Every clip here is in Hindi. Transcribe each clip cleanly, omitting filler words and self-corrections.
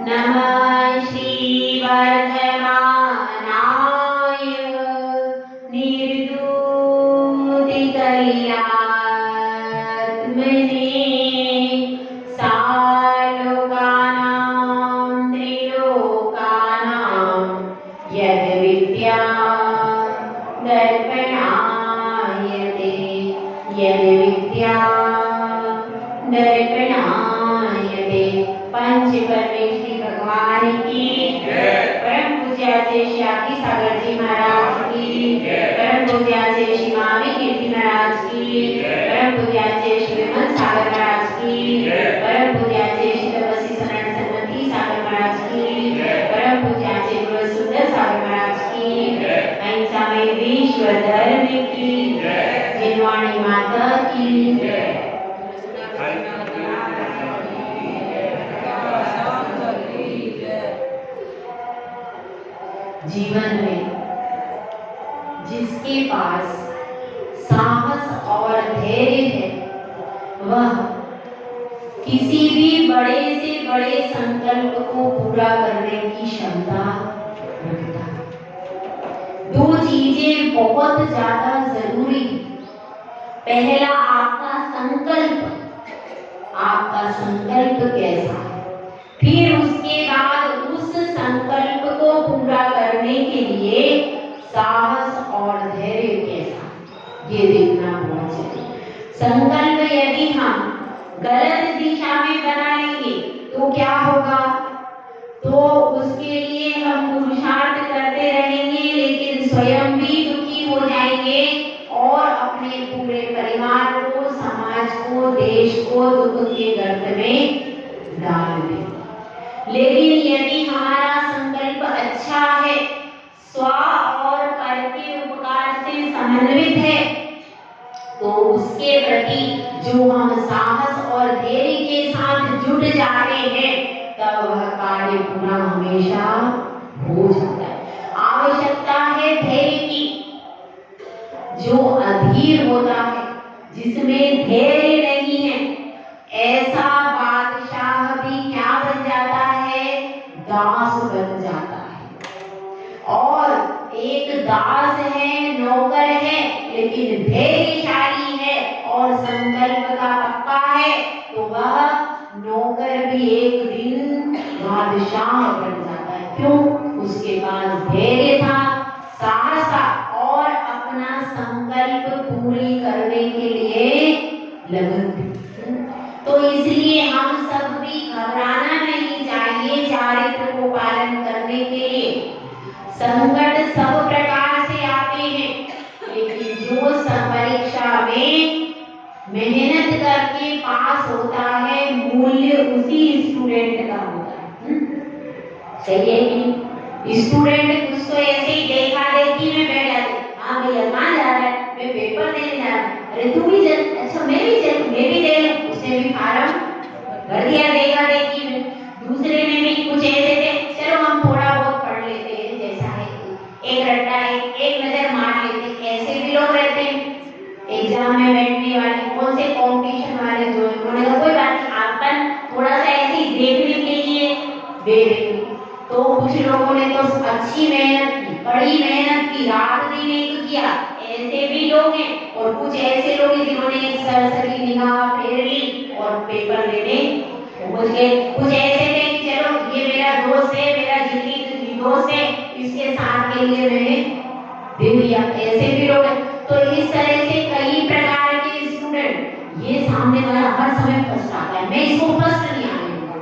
नमः श्री वर्धमानाय निर्दूतिकैलात्मने सालोकानां त्रिलोकानां यद्विद्या दर्पणायते यद्विद्या दर्पणायते। पंच परमेश्वरी भगवान की परम पूज्याचे श्री आदि सागर जी महाराज की परम पूज्याचे श्री मावी कीर्ति महाराज की परम पूज्याचे श्री विमल सागर महाराज की परम पूज्याचे श्री तपस्वी शरण सन्मति सागर महाराज की परम पूज्याचे गुरु सुंदर सागर महाराज की अहिंसा में विश्व धर्म की जिनवाणी माता की जीवन में जिसके पास साहस और धैर्य है वह किसी भी बड़े से बड़े संकल्प को पूरा करने की क्षमता रखता है। दो चीजें बहुत ज्यादा जरूरी है। पहला आपका संकल्प कैसा है, फिर उसके बाद उस संकल्प को पूरा करने के लिए साहस और धैर्य कैसा, ये देखना बहुत जरूरी। संकल्प यदि हम गलत दिशा में बना लेंगे तो क्या होगा, तो उसके लिए हम पुरुषार्थ करते रहेंगे लेकिन स्वयं भी दुखी हो जाएंगे और अपने पूरे परिवार को, समाज को, देश को दुख के गर्त में डाल देंगे। लेकिन यदि हमारा संकल्प अच्छा है, स्व और पर के उपकार से समन्वित है, तो उसके प्रति जो हम साहस और धैर्य के साथ जुट जाते हैं तब वह कार्य पूरा हमेशा हो जाता है। आवश्यकता है धैर्य की। जो अधीर होता है, जिसमें धैर्य नहीं है, ऐसा बादशाह भी क्या बन जाता है, दास बन जाता है। और एक दास है, नौकर है, लेकिन धैर्यशाली है और संकल्प का पक्का है, तो वह नौकर भी एक दिन बादशाह बन जाता है। क्यों? उसके पास धैर्य था, साहस था और अपना संकल्प पूरी करने के लिए लगन थी। तो इसलिए हम सब भी घबराना नहीं चाहिए चारित्र को पालन करने के लिए। संकट सब प्रकार से आते हैं, लेकिन जो परीक्षा में मेहनत करके पास होता है, मूल्य उसी स्टूडेंट का होता है। सही है कि स्टूडेंट कुछ तो ऐसे ही देखा देखी में बैठ जाते, हाँ भैया कहाँ जा रहा है, मैं पेपर देने जा रहा हूँ, अरे तू भी चल, अच्छा मैं भी चल, मैं भी दे लूं। उसने भी फार्म भर दिया देखा देखी में। दूसरे ने भी कुछ ऐसे थे, चलो हम थोड़ा बहुत पढ़ लेते हैं, जैसा है एक रट्टा एक नजर मार लेते। ऐसे भी लोग रहते हैं एग्जाम में बैठने वाले, कौन से कंपटीशन वाले जो है, उन्होंने कहा कोई बात नहीं, आपन थोड़ा सा ऐसे ही देखने के लिए दे देंगे। तो कुछ लोगों ने तो अच्छी मेहनत की, बड़ी मेहनत की, रात दिन एक किया, ऐसे भी लोग हैं। और कुछ ऐसे लोग हैं जिन्होंने एक सरसरी निगाह फेर ली और पेपर देने पहुंच गए। कुछ ऐसे थे कि चलो ये मेरा दोस्त है, मेरा जिंदगी दोस्त है, इसके साथ के लिए मैंने दे दिया। ऐसे भी लोग हैं। तो इस तरह से कई प्रकार के स्टूडेंट, ये सामने वाला हर समय फर्स्ट आता है, मैं इसको फर्स्ट नहीं आने दूंगा,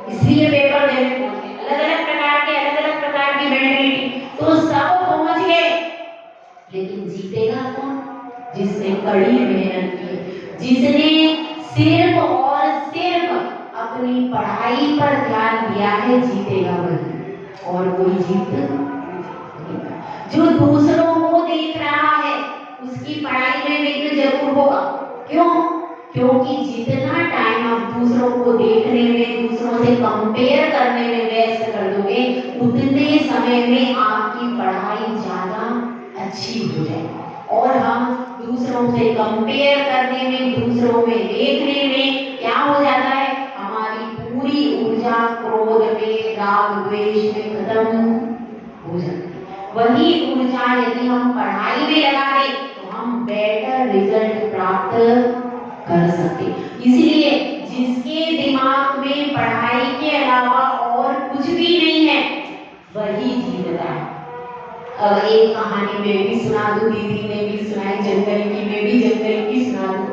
इसलिए पेपर देने पहुंचे। अलग अलग प्रकार की मेंटालिटी, तो सब पहुंच गए, लेकिन जीतेगा कौन? जिसने कड़ी मेहनत की, जिसने सिर्फ और सिर्फ अपनी पढ़ाई पर ध्यान दिया है, जीतेगा वही, और कोई जीत नहीं। जो दूसरों को देख रहा है उसकी पढ़ाई में विघ्न जरूर होगा। क्यों? क्योंकि जितना टाइम आप दूसरों को देखने में, दूसरों से कंपेयर करने में व्यस्त कर दोगे, उतने समय में आपकी पढ़ाई ज्यादा अच्छी हो जाएगी। और हम दूसरों से कंपेयर करने में, दूसरों में देखने में क्या हो जाता है, हमारी पूरी ऊर्जा क्रोध में, दिमाग यदि हम पढ़ाई में लगा दें तो हम बेटर रिजल्ट प्राप्त कर सकते। इसलिए जिसके दिमाग में पढ़ाई के अलावा और कुछ भी नहीं है वही जीवता है। अब एक कहानी में भी सुना दूं, दीदी ने भी सुनाई जंगल की, मैं भी जंगल की सुना दूं।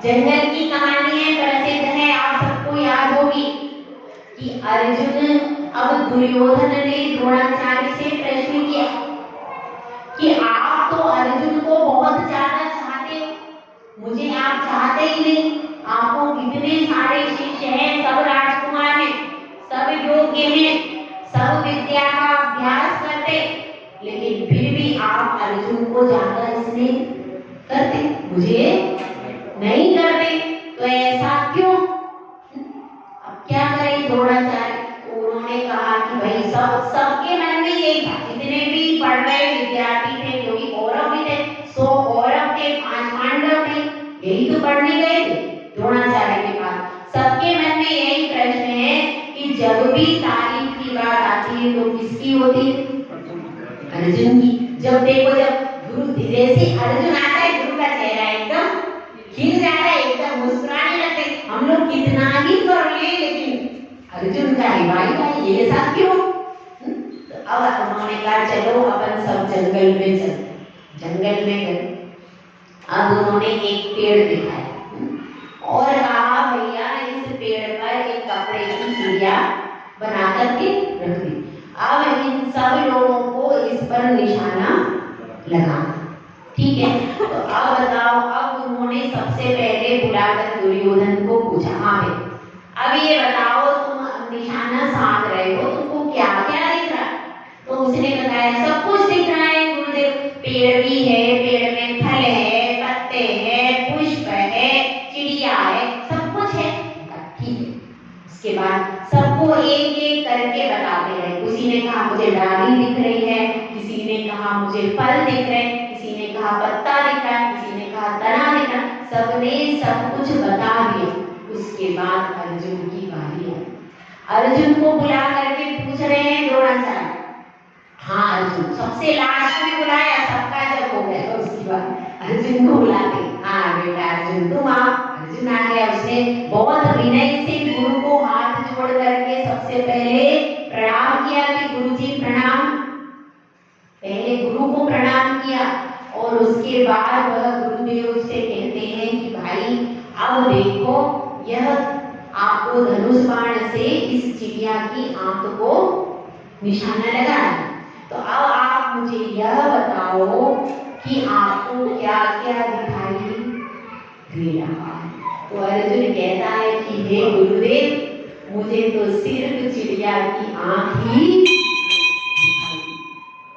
जंगल की कहानी है, प्रसिद्ध है, आप सबको याद होगी कि अर्जुन, अब दुर्योधन ने द्रोणाचार्य से प्रश्न किया कि आप तो अर्जुन को बहुत ज्यादा चाहते हो, मुझे आप चाहते ही नहीं, आपको कितने सारे शिष्य हैं, सब राजकुमार हैं, सब योग्य हैं, सब विद्या का अभ्यास करते, लेकिन फिर भी आप अर्जुन को ज्यादा स्नेह करते, मुझे नहीं करते, तो ऐसा क्यों? अब क्या करें द्रोणाचार्य? उन्होंने कहा कि भाई सबके मन में यही था, जितने भी पढ़ रहे विद्यार्थी थे, जो कि कौरव भी थे, 100 कौरव थे, 5 पांडव थे, यही तो पढ़ने गए थे द्रोणाचार्य के पास। सबके मन में यही प्रश्न है कि जब भी तारीफ की बात आती है तो किसकी होती है? अर्जुन की। जब देखो, जब गुरु जैसे अर्जुन आता है, गुरु का चेहरा एकदम खिल जाता है, एकदम मुस्कुराने लगते। हम लोग कितना ही कर ले, लेकिन अर्जुन का भाई ये सब क्यों? तो अब उन्होंने कहा चलो अपन सब जंगल में चलते। जंगल में गए, अब उन्होंने एक पेड़ दिखाया और कहा भैया इस पेड़ पर एक कपड़े की चिड़िया बना करके रख दी। अब इन सब लोगों को इस पर निशाना लगाना, ठीक है? तो अब बताओ, अब उन्होंने सबसे पहले बुलाकर दुर्योधन को पूछा, हाँ भाई अब ये बताओ तुम निशाना साध रहे हो, तुमको क्या क्या दिख रहा? तो उसने बताया सब कुछ दिख रहा है गुरुदेव, पेड़ भी है, पेड़ में फल है, पत्ते है, पुष्प है, चिड़िया है, सब कुछ है, ठीक है। उसके बाद सबको एक एक करके बताते रहे। किसी ने कहा मुझे डाली दिख रही है, किसी ने कहा मुझे फल दिख रहे, किसी ने कहा पत्ता दिख रहा है, किसी ने कहा तना दिख रहा, सबने सब कुछ बता दिया। उसके बाद अर्जुन की बारी है। अर्जुन को बुला करके पूछ रहे हैं द्रोणाचार्य, हाँ अर्जुन सबसे लास्ट में बुलाया, सबका जब हो गया तो उसके बाद अर्जुन को बुलाते, हाँ बेटा अर्जुन तुम आओ। अर्जुन आ गया, उसने बहुत विनय से गुरु को हाथ जोड़ करके सबसे पहले प्रणाम किया कि गुरुजी प्रणाम। पहले गुरु को प्रणाम किया और उसके बाद वह गुरुदेव से कहते हैं कि भाई अब देखो, यह आपको धनुष बाण से इस चिड़िया की आंख को निशाना लगाना। तो अब आप मुझे यह बताओ कि आपको क्या क्या दिखाई दे रहा है? तो अर्जुन कहता है कि हे गुरुदेव, मुझे तो सिर्फ चिड़िया की आंख ही दिखाई।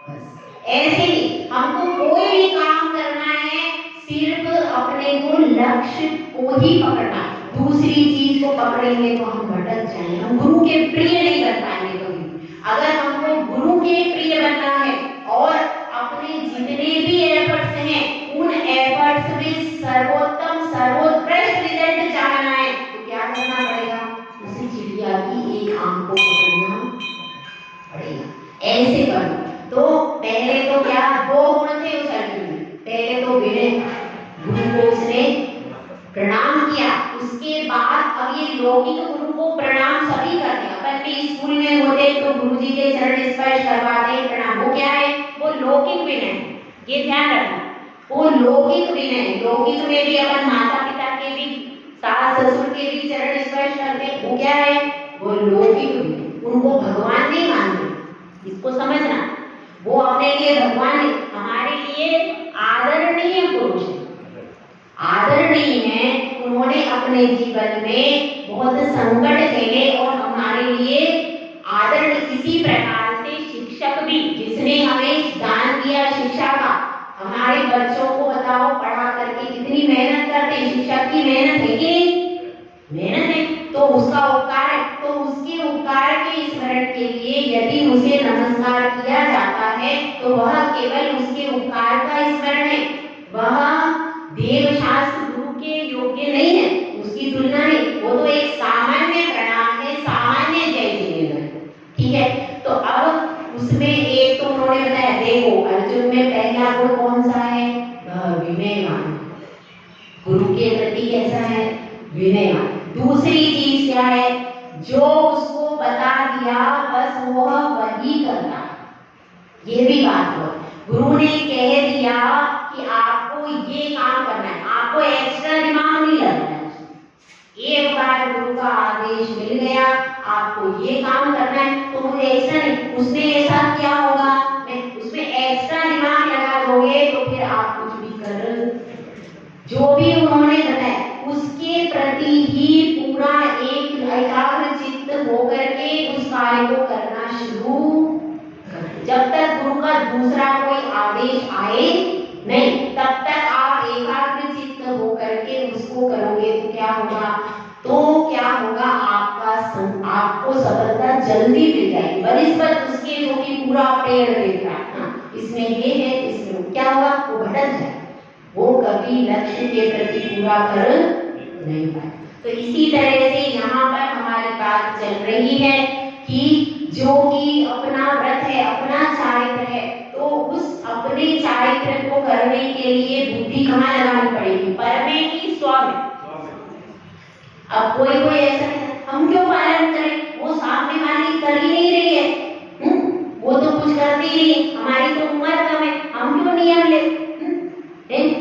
बस ऐसे ही हमको कोई भी काम करना है, सिर्फ अपने को लक्ष्य को ही पकड़ना, दूसरी चीज को पकड़ेंगे तो हम भटक जाएंगे, हम गुरु के प्रिय नहीं बन पाएंगे कभी। अगर हमको गुरु के प्रिय बनना है और अपने जितने भी एफर्ट्स हैं उन एफर्ट्स में सर्वोत्तम सर्वोत्कृष्ट रिजल्ट चाहना है, तो क्या करना पड़ेगा? उसी चिड़िया की एक आंख को पकड़ना पड़ेगा। ऐसे करो तो पहले तो क्या दो गुण थे उस अर्जुन में, पहले तो विनय, गुरु को उसने प्रणाम किया, उसके बाद अब ये लौकिक गुरु को प्रणाम सभी करते हैं। अपन भी स्कूल में होते तो गुरुजी के चरण स्पर्श करवाते प्रणाम, वो क्या है? वो लौकिक विनय, ये ध्यान रखना, वो लौकिक विनय। लौकिक में भी अपन माता पिता के भी, सास ससुर के भी चरण स्पर्श करते, वो क्या है? वो लौकिक विनय। उनको भगवान नहीं मानते, इसको समझना, वो अपने लिए भगवान है, हमारे लिए आदरणीय पुरुष है, आदरणीय है। उन्होंने अपने जीवन में बहुत संकट झेले और हमारे लिए आदरणीय। इसी प्रकार से शिक्षक भी, जिसने हमें दान दिया शिक्षा का, हमारे बच्चों को बताओ पढ़ा करके कितनी मेहनत करते हैं, शिक्षक की मेहनत है कि मेहनत है, तो उसका उपकार है। तो उसके उपकार के स्मरण के लिए यदि उसे नमस्कार किया जाता है तो वह केवल उसके उपकार का स्मरण है, वह देव शास्त्र गुरु के योग्य नहीं है, उसकी तुलना नहीं, वो तो एक सामान्य प्रणाम है, सामान्य जय जिनेन्द्र, ठीक है? तो अब उसमें एक तो उन्होंने बताया, देखो अर्जुन लेना। दूसरी चीज क्या है, जो उसको बता दिया बस वह वही करना है, ये भी बात हो। गुरु ने कह दिया कि आपको ये काम करना है, आपको एक्स्ट्रा दिमाग नहीं लगना है। एक बार गुरु का आदेश मिल गया आपको ये काम करना है, तो मुझे ऐसा नहीं, उसने ऐसा किया होगा, मैं उसमें एक्स्ट्रा दिमाग लगा दोगे तो फिर आप कुछ भी कर, जो भी उन्होंने बताया उसके प्रति ही पूरा एक एकाग्र चित्त होकर के उस कार्य को करना शुरू। जब तक गुरु का दूसरा कोई आदेश आए नहीं, तब तक आप एकाग्र चित्त होकर के उसको करोगे तो क्या होगा, आपको सफलता जल्दी मिल जाएगी। बनिस्बत उसके जो कि पूरा पेड़ देख रहा है, इसमें ये है, इसमें क्या होगा, वो भटक जाए, वो कभी लक्ष्य के प्रति पूरा कर नहीं पाए। तो इसी तरह से यहाँ पर हमारी बात चल रही है कि जो कि अपना व्रत है, अपना चारित्र है, तो उस अपने चारित्र को करने के लिए बुद्धि कहाँ लगानी पड़ेगी, पर में कि स्व में। अब कोई ऐसा है, हम क्यों पालन करें, वो सामने वाली कर ही नहीं रही है, वो तो कुछ करती नहीं, हमारी तो उम्र कम है, हम क्यों नियम ले,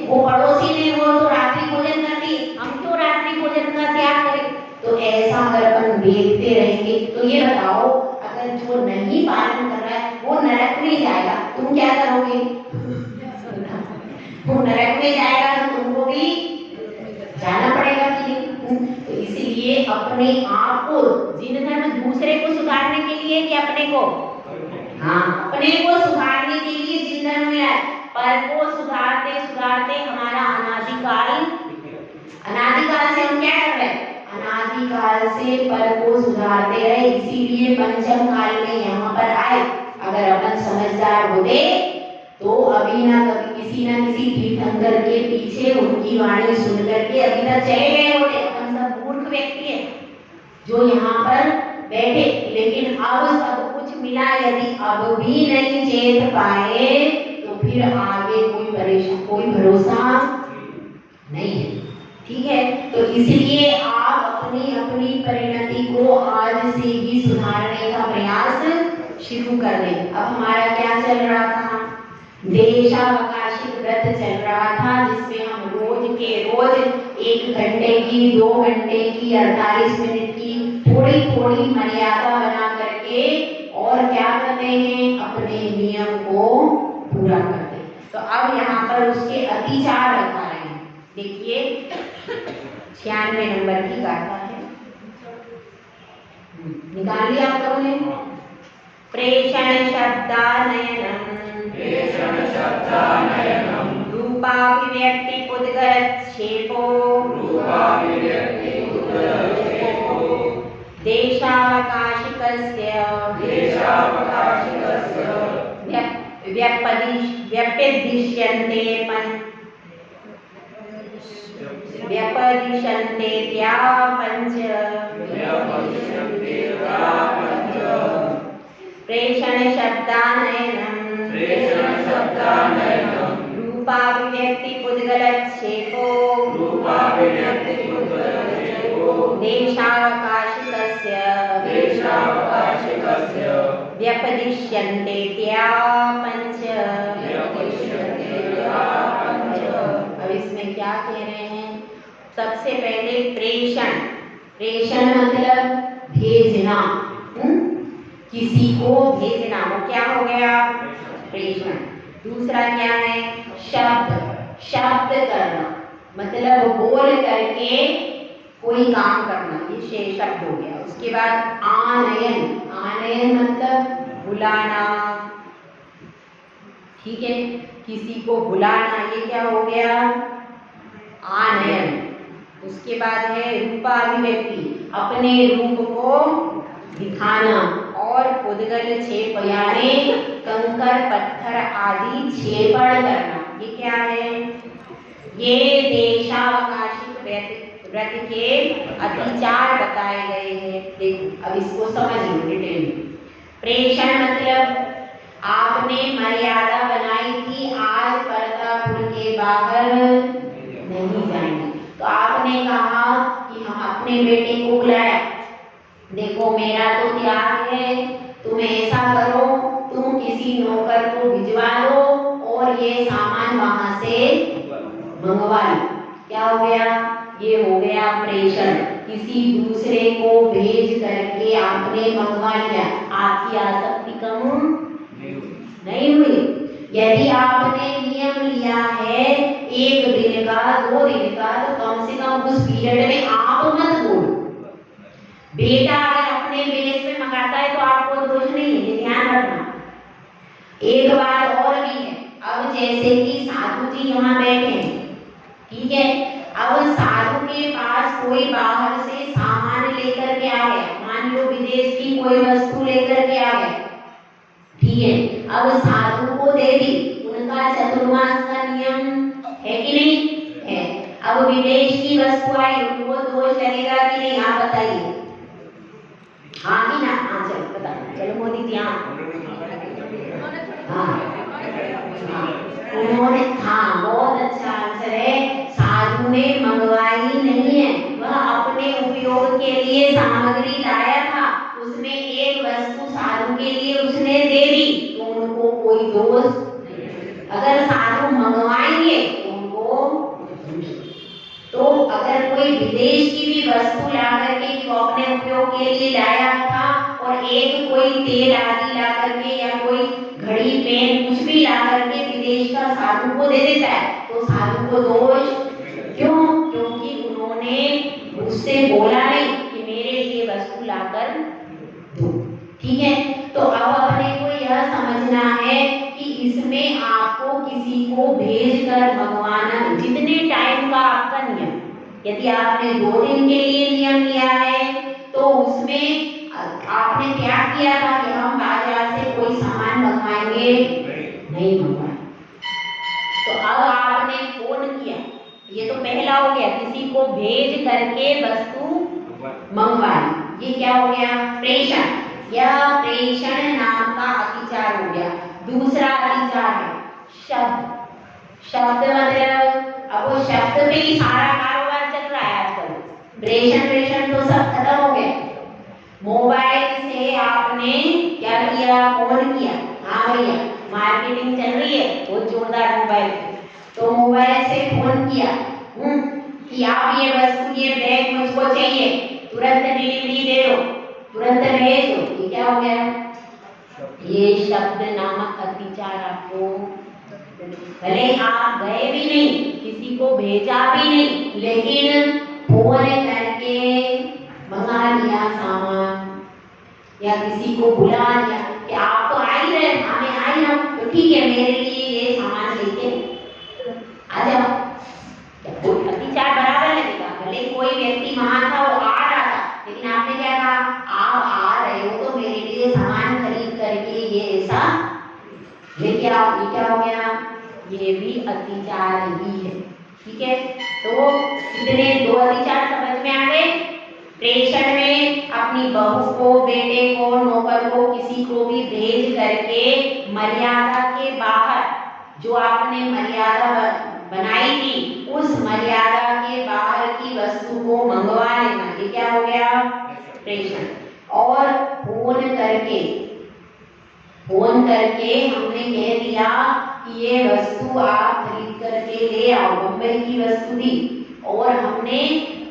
वो पड़ोसी ने वो तो रात्रि भोजन करती, हम क्यों रात्रि भोजन का त्याग करें। तो ऐसा अगर अपन देखते रहेंगे तो ये बताओ, अगर जो नहीं पालन कर रहा है वो नरक में जाएगा, तुम क्या करोगे, वो नरक में जाएगा तो तुमको भी जाना पड़ेगा कि नहीं। तो इसीलिए अपने आप को, जिन धर्म दूसरे को सुधारने के लिए कि अपने को, हाँ अपने को सुधारने के लिए जिन धर्म में आए, पर को सुधारते सुधारते हमारा अनादिकाल से हम क्या कर रहे हैं, अनादिकाल से पर को सुधारते रहे। इसीलिए पंचम काल में यहाँ पर आए। अगर अपन समझदार होते तो अभी ना कभी किसी न किसी तीर्थंकर के पीछे उनकी वाणी सुन करके अभी तक चले गए होते। अपन सब मूर्ख व्यक्ति है जो यहाँ पर बैठे, लेकिन अब कुछ मिला, यदि अब भी नहीं चेत पाए तो फिर आगे कोई भरोसा नहीं है। ठीक है, तो इसलिए आप अपनी परिणति को आज से ही सुधारने का प्रयास शुरू कर दें। अब हमारा क्या चल रहा था, देशावकाशिक व्रत चल रहा था, जिसमें हम रोज के रोज 1 घंटे की, 2 घंटे की, 48 मिनट की थोड़ी थोड़ी मर्यादा बना करके और क्या करते हैं, अपने नियम को पूरा करते हैं। तो अब यहाँ पर उसके अतिचार बता रहे हैं। देखिए 96 नंबर की गाथा है, निकाल लिया आप लोगों ने। प्रेषण शब्दानयनम रूपाभिव्यक्ति पुद्गलच्छेपो देशावकाशिकस्य व्यपदिश्यन्ते त्या पंच प्रेषण शब्दानयनम रूपाभिव्यक्ति पुद्गलच्छेपो देशावकाशिकस्य व्यपदिश्यन्ते त्या पंच। अब इसमें क्या कह रहे हैं, सबसे पहले प्रेषण मतलब भेजना, किसी को भेजना, वो क्या हो गया, प्रेषण। दूसरा क्या है, शब्द करना, मतलब बोल करके कोई काम करना, ये शब्द हो गया। उसके बाद आनयन मतलब बुलाना, ठीक है, किसी को बुलाना, ये क्या हो गया, आनयन। उसके बाद है रूपाभिव्यक्ति, अपने रूप को दिखाना, और पुद्गल छेप यानी कंकर पत्थर आदि छेपण करना, ये क्या है, ये देशावकाशिक व्रत के अतिचार बताए गए हैं। देखो अब इसको समझ लो डिटेल में। प्रेषण मतलब आपने मर्यादा बनाई थी, आज परतापुर के बाहर नहीं जाएंगे, तो आपने कहा कि हम अपने बेटे को बुलाया, देखो मेरा तो त्याग है, तुम ऐसा करो, तुम किसी नौकर को भिजवा दो और ये सामान वहां से मंगवा लो। क्या हो गया? ये हो गया प्रेषण। किसी दूसरे को भेज करके आपने मंगवा लिया, आपकी आसक्ति कम नहीं हुई। यदि आपने नियम लिया है 1 दिन का 2 दिन का, तो कम से कम उस पीरियड में आप मत बोलो। बेटा अगर अपने बेस में मंगाता है तो आपको दोष नहीं है, ये ध्यान रखना। एक बात और भी है, अब जैसे कि साधु जी यहाँ बैठे हैं, ठीक है, अब साधु के पास कोई बाहर से सामान लेकर के आ गया, मान लो विदेश की कोई वस्तु लेकर के आ गया, ठीक है, अब साधु को दे दी, उनका चतुर्मास का नियम है कि नहीं है। अब विदेश की वस्तु आई, उनको दोष लगेगा कि नहीं, आप बताइए। हाँ कि ना? हाँ चलो बता, चलो मोदी जी, उन्होंने, हाँ बहुत अच्छा आंसर है, साधु ने मंगवाई नहीं है, वह अपने उपयोग के लिए सामग्री लाया था, उसमें एक वस्तु साधु के लिए उसने दे दी, तो उनको कोई दोष। अगर साधु मंगवाएंगे उनको, तो अगर कोई विदेश की भी वस्तु ला करके जो अपने उपयोग के लिए लाया था और एक कोई तेल आदि ला करके या कोई घड़ी पेन कुछ भी ला करके विदेश का साधु को दे देता है, तो साधु को दोष क्यों? क्योंकि उन्होंने उससे बोला नहीं कि मेरे लिए वस्तु लाकर दो, ठीक है। तो अब अपने को यह समझना है कि इसमें आपको किसी को भेज कर मंगवाना, जितने टाइम का आपका नियम, यदि आपने 2 दिन के लिए नियम लिया है तो उसमें आपने क्या किया था कि हम बाजार से कोई सामान मंगवाएंगे नहीं मंगवाए। तो अब आपने फोन किया, ये तो पहला हो गया, किसी को भेज करके वस्तु मंगवाई, ये क्या हो गया? प्रेषण। यह प्रेषण नाम का अतिचार हो गया। दूसरा अतिचार है शब्द। शब्द मतलब अब वो शब्द पे ही सारा कारोबार चल रहा है आजकल। प्रेषण तो सब खत्म हो गया। मोबाइल से आपने क्या किया? फोन किया, हाँ भैया मार्केटिंग चल रही है बहुत जोरदार मोबाइल, तो मोबाइल से फोन किया कि आप ये वस्तु, ये बैग मुझको चाहिए, तुरंत डिलीवरी दे दो, तुरंत भेज दो। ये क्या हो गया? ये शब्द नामक अतिचार आपको, भले आप गए भी नहीं, किसी को भेजा भी नहीं, लेकिन फोन करके मंगा लिया सामान या किसी को बुला लिया कि आप तो आ ही रहे, हमें आ ही रहा, तो ठीक है मेरे लिए ये सामान लेके आ जाओ। अतिचार बराबर लगेगा। भले कोई व्यक्ति वहां था, वो आ रहा था, लेकिन आपने क्या कहा? आप आ रहे हो तो मेरे लिए सामान खरीद करके ये ऐसा लेके आओ। ये क्या हो गया? ये भी अतिचार ही है, ठीक है। तो इतने 2 अतिचार समझ में आ गए। प्रेषण में अपनी बहू को, बेटे को, नौकर को, किसी को भी भेज करके मर्यादा के बाहर, जो आपने मर्यादा बनाई थी उस मर्यादा के बाहर की वस्तु को मंगवा लेना, ये क्या हो गया? प्रेषण। और फोन करके हमने कह दिया कि ये वस्तु आप खरीद करके ले आओ, मुंबई की वस्तु थी, और हमने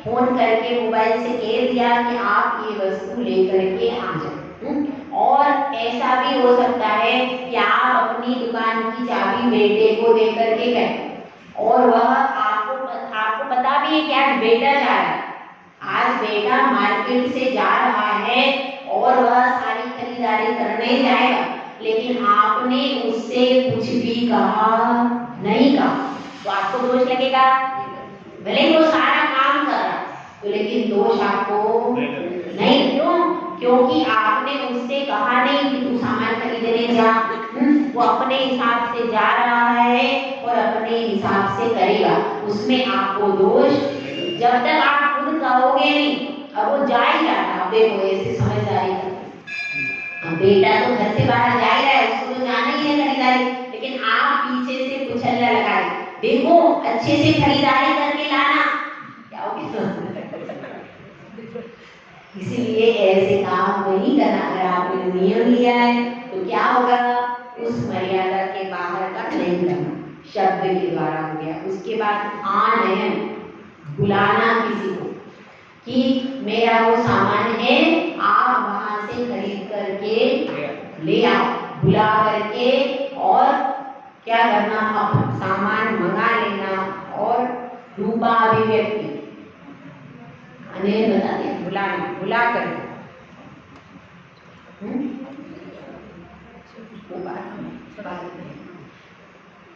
फोन करके मोबाइल से कह दिया कि आप ये वस्तु लेकर के आ जाओ। और ऐसा भी हो सकता है कि आप अपनी दुकान की चाबी बेटे को दे करके गए और वह आपको पता भी है कि आज बेटा जा रहा है, आज बेटा मार्केट से जा रहा है और वह सारी खरीदारी करने जाएगा, लेकिन आपने उससे कुछ भी कहा नहीं कहा, तो आपको दोष लगेगा। भले ही वो सारा काम कर रहा तो, लेकिन दोष आपको नहीं। क्यों? क्योंकि आपने उससे कहा नहीं कि तू सामान खरीदने जा, वो अपने हिसाब से जा रहा है और अपने हिसाब से करेगा, उसमें आपको दोष। जब तक आप खुद कहोगे नहीं, अब वो जा ही रहा था, देखो ऐसे समझदारी है, बेटा तो घर से बाहर जा ही रहा है, उसको तो जाना ही है खरीदारी, लेकिन आप पीछे से कुछ हल्ला लगाए, देखो अच्छे से खरीदारी करके लाना, क्या हो गया? इसलिए ऐसे काम नहीं करना। अगर आपने नियम लिया है तो क्या होगा, उस मर्यादा के बाहर का नहीं करना, शब्द के द्वारा हो गया। उसके बाद आनयन, बुलाना किसी को कि मेरा वो सामान है, आप वहां से खरीद करके ले आओ, बुला करके, और क्या करना, अब सामान मंगा लेना। और रूपाभिव्यक्ति, अनेक बताते हैं, बुलाना, बुला कर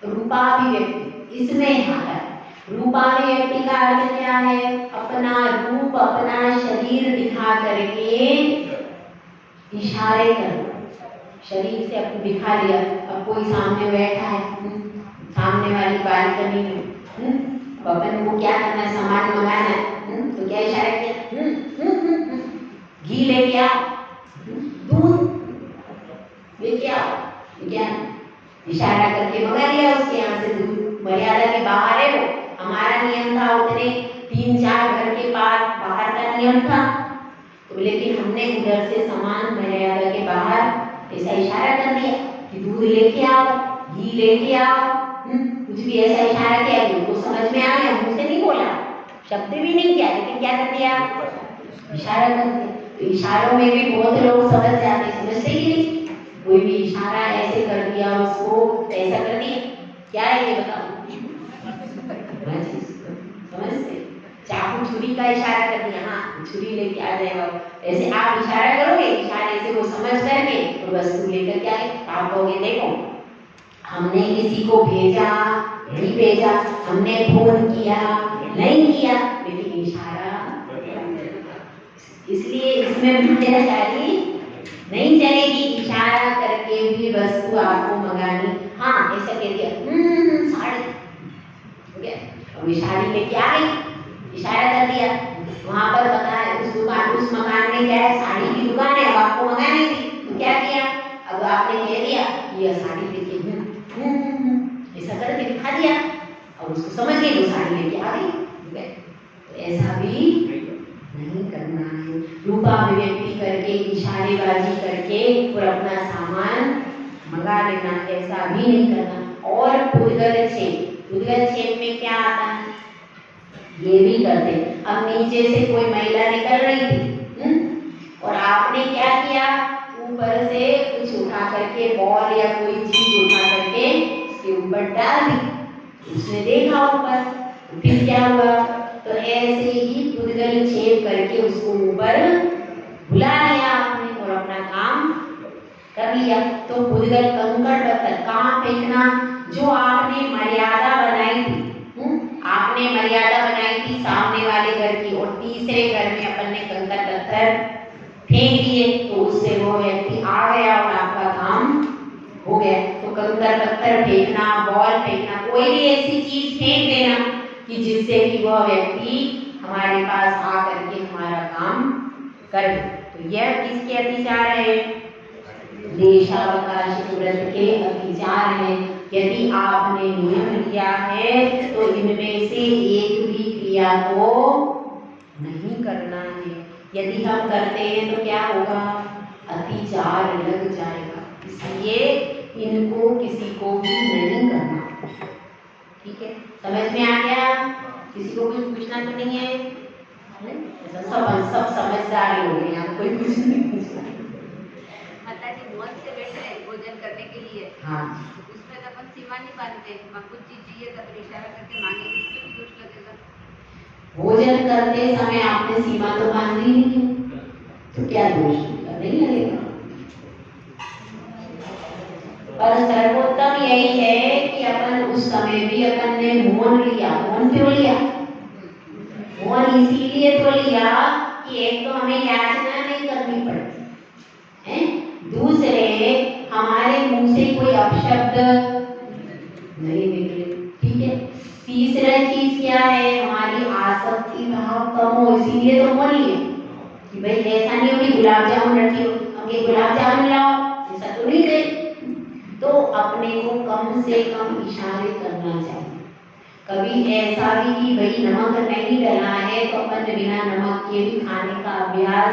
रूपाभिव्यक्ति, इसमें आता है। रूपाभिव्यक्ति का अर्थ क्या है, अपना रूप, अपना शरीर दिखा करके इशारे करना। शरीर से अपने दिखा लिया, अब कोई सामने बैठा है, सामने वाली बालकनी में, अपन को क्या करना है, सामान मंगाना है, तो क्या इशारा किया, घी लेके आओ, दूध लेके आओ, क्या इशारा करके मंगा लिया उसके यहाँ से दूध। मर्यादा के बाहर है वो। हमारा नियम था उतने 3-4 घर के पास बाहर का नियम था, तो लेकिन हमने उधर से सामान मर्यादा के बाहर ऐसा इशारा कर दिया कि दूध लेके आओ, घी लेके आओ, कुछ भी ऐसा इशारा किया, उनको समझ में आ गया, मुंह से नहीं बोला, शब्द भी नहीं किया, लेकिन क्या कर दिया, इशारा कर दिया। तो इशारों में भी बहुत लोग समझ जाते, समझते ही नहीं। कोई भी इशारा ऐसे कर दिया, उसको ऐसा कर दिया, क्या है ये बताओ, समझते, चाकू छुरी का इशारा कर दिया, हाँ छुरी लेके आ जाएगा, ऐसे आप इशारा करोगे, इशारे से वो समझ करके और वस्तु लेकर के आए। आप कहोगे देखो हमने किसी को भेजा नहीं भेजा, हमने फोन किया नहीं किया, लेकिन इशारा, इसलिए इसमें बुद्धिशाली नहीं चलेगी। इशारा करके भी वस्तु आपको मंगानी। हाँ ऐसा कह दिया, साड़ी हो गया, अब इशारे लेके आ गई, इशारा कर दिया, वहां पर पता है उस दुकान, उस मकान में क्या है, साड़ी की दुकान है, अब आपको मंगानी थी, तो क्या किया, अब आपने कह दिया कि यह साड़ी लेके, ऐसा करके दिखा दिया, और उसको समझ गई, वो साड़ी लेके आ गई। तो ऐसा भी नहीं करना है। रूपाभिव्यक्ति करके, इशारेबाजी करके और अपना सामान मंगा लेना, ऐसा भी नहीं करना। और उद्गत छेद, उद्गत छेद में क्या आता है, ये भी करते। अब नीचे से कोई महिला निकल रही थी, और आपने क्या किया, ऊपर से कुछ उठा करके, बॉल या कोई चीज उठा करके उसके ऊपर डाल दी, उसने देखा ऊपर, फिर क्या हुआ, तो ऐसे ही उद्गल छेद करके उसको ऊपर बुला लिया आपने और अपना काम कर लिया। तो उद्गल कंकड़ पत्थर कहाँ फेंकना, जो आपने मर्यादा बनाई थी, आपने मर्यादा बनाई थी सामने वाले घर की, और तीसरे घर में अपन ने कंकड़ पत्थर फेंक दिए, तो उससे वो व्यक्ति आ गया और आपका काम हो गया। तो कंकड़ पत्थर फेंकना, बॉल फेंकना, कोई भी ऐसी चीज फेंक देना कि जिससे कि वह व्यक्ति हमारे पास आकर के हमारा काम करे। तो यह किसके अतिचार है, देशावकाश व्रत के अतिचार है। यदि आपने नियम लिया है तो इनमें से एक भी क्रिया को नहीं करना है। यदि हम करते हैं तो क्या होगा, अतिचार लग जाएगा। इसलिए इनको किसी को भी नहीं करना। ठीक है, समझ में आ गया? किसी को कुछ पूछना तो नहीं है? सब समझदार लोग हैं, यहाँ कोई कुछ नहीं पूछना। माता जी मौन से बैठे हैं भोजन करने के लिए, हाँ, उसमें तो अपन सीमा नहीं बांधते, कुछ चीज चाहिए तब इशारा करके मांगे, उसमें भी दोष लगेगा। भोजन करते समय आपने सीमा तो बांधी नहीं, तो क्या दोष नहीं लगेगा। पर सर्वोत्तम यही है कि अपन उस समय भी अपन ने मौन लिया। मौन क्यों लिया? मौन इसीलिए तो लिया कि एक तो हमें याचना नहीं करनी पड़ती है, दूसरे हमारे मुंह से कोई अपशब्द नहीं निकले। ठीक है, तीसरा चीज क्या है, हमारी आसक्ति भाव कम हो, इसीलिए तो मौन लिया कि भाई ऐसा नहीं हो कि गुलाब जामुन रखी हो, हम ये गुलाब जामुन लाओ, ऐसा तो नहीं दे। तो अपने को कम से कम इशारे करना चाहिए। कभी ऐसा भी कि भाई नमक नहीं डला है तो अपन बिना नमक के भी खाने का अभ्यास,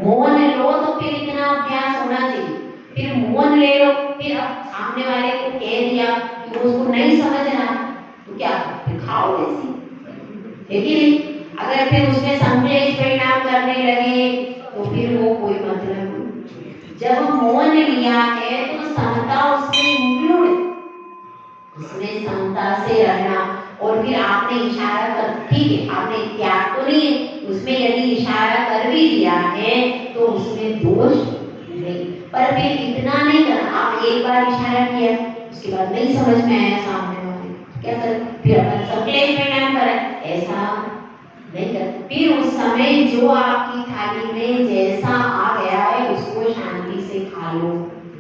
मौन लो तो फिर इतना अभ्यास होना चाहिए। फिर मौन ले लो, फिर अब सामने वाले को कह दिया कि वो उसको नहीं समझ रहा तो क्या फिर खाओ ऐसी, है कि नहीं? अगर फिर उसमें संक्लेश परिणाम करने लगे तो फिर वो कोई मतलब नहीं। जब मौन लिया है तो समता उसमें इंक्लूड, उसमें समता से रहना। और फिर आपने इशारा कर, ठीक है आपने त्याग तो नहीं है उसमें, यदि इशारा कर भी दिया है तो उसमें दोष नहीं, पर फिर इतना नहीं करना। आप एक बार इशारा किया उसके बाद नहीं समझ में आया सामने वाले, क्या कर फिर अपन संक्लेश परिणाम करें, ऐसा नहीं कर। फिर उस समय जो आपकी थाली में जैसा आ गया है उसको शांति से खा लो,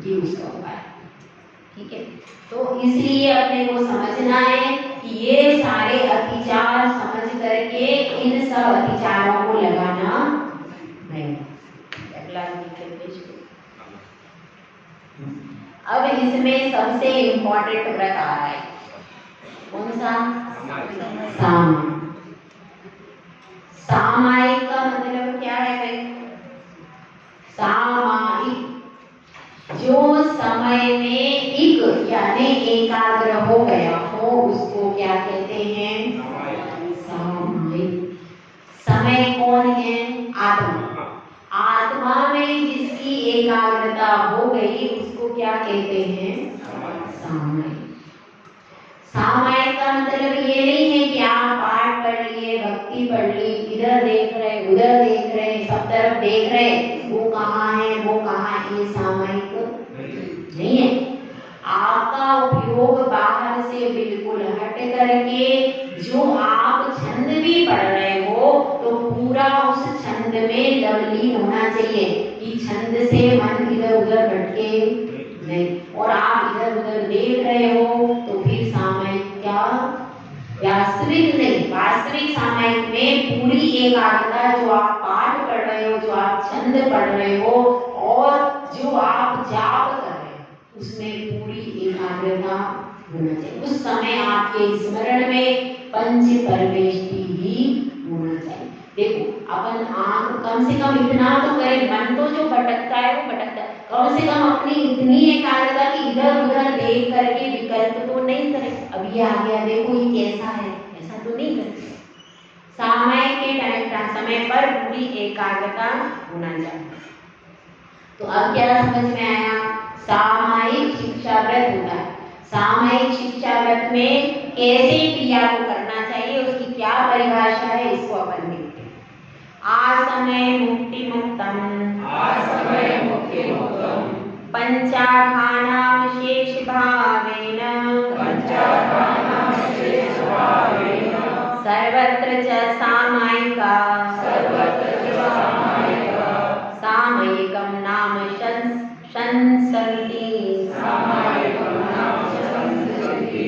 ये उसका उपाय, ठीक है? तो इसलिए अपने को समझना है कि ये सारे अतिचार समझ करके इन सब अतिचारों को लगाना नहीं। अब इसमें सबसे इम्पोर्टेंट व्रत आ रहा है, कौन सा? सामायिक। सामायिक का मतलब क्या है भाई? सामायिक जो समय में एक यानी एकाग्र हो गया हो उसको क्या कहते हैं? सामायिक। समय कौन है? आत्मा। आत्मा में जिसकी एकाग्रता हो गई उसको क्या कहते हैं? सामायिक। सामायिक का मतलब ये नहीं है कि आप पाठ पढ़ लिए, भक्ति पढ़ ली, इधर देख रहे उधर देख रहे सब तरफ देख रहे, वो कहाँ है वो कहाँ है, ये सामायिक नहीं है। आपका उपयोग बाहर से बिल्कुल हट करके जो आप छंद भी पढ़ रहे हो तो पूरा उस छंद में तल्लीन होना चाहिए कि छंद से मन इधर उधर भटके नहीं, और आप इधर उधर देख रहे हो तो फिर सामायिक क्या? वास्तविक नहीं, वास्तविक सामायिक में पूरी एकाग्रता जो आप पाठ पढ़ रहे हो, जो आप छंद पढ़ रहे हो और जो आप जाप कर रहे हो उसमें पूरी एकाग्रता होना चाहिए। उस समय आपके स्मरण में पंच परमेष्टि ही होना चाहिए। देखो अपन आंख कम से कम इतना तो करें, मन तो जो भटकता है वो भटकता है, कम से कम अपनी इतनी एकाग्रता कि इधर उधर देख करके विकल्प तो नहीं करें, अब ये आ गया देखो ये कैसा है, ऐसा तो नहीं करें। सामायिक के टाइम का समय पर पूरी एकाग्रता होना चाहिए। तो अब क्या समझ में आया? सामायिक शिक्षा व्रत होता है। सामायिक शिक्षा व्रत में कैसे क्रिया को करना चाहिए उसकी क्या परिभाषा है इसको अपन देखते हैं। आसमय मुक्ति मुक्तम, आसमय मुक्ति मुक्तम, पंचाघानां शेष भावेन, पंचाघानां शेष भावेन, सर्वत्र च सामायिका, सर्वत्र च सामायिका, सामयिकं नाम संसन्ति, सामायिकं नाम संसन्ति,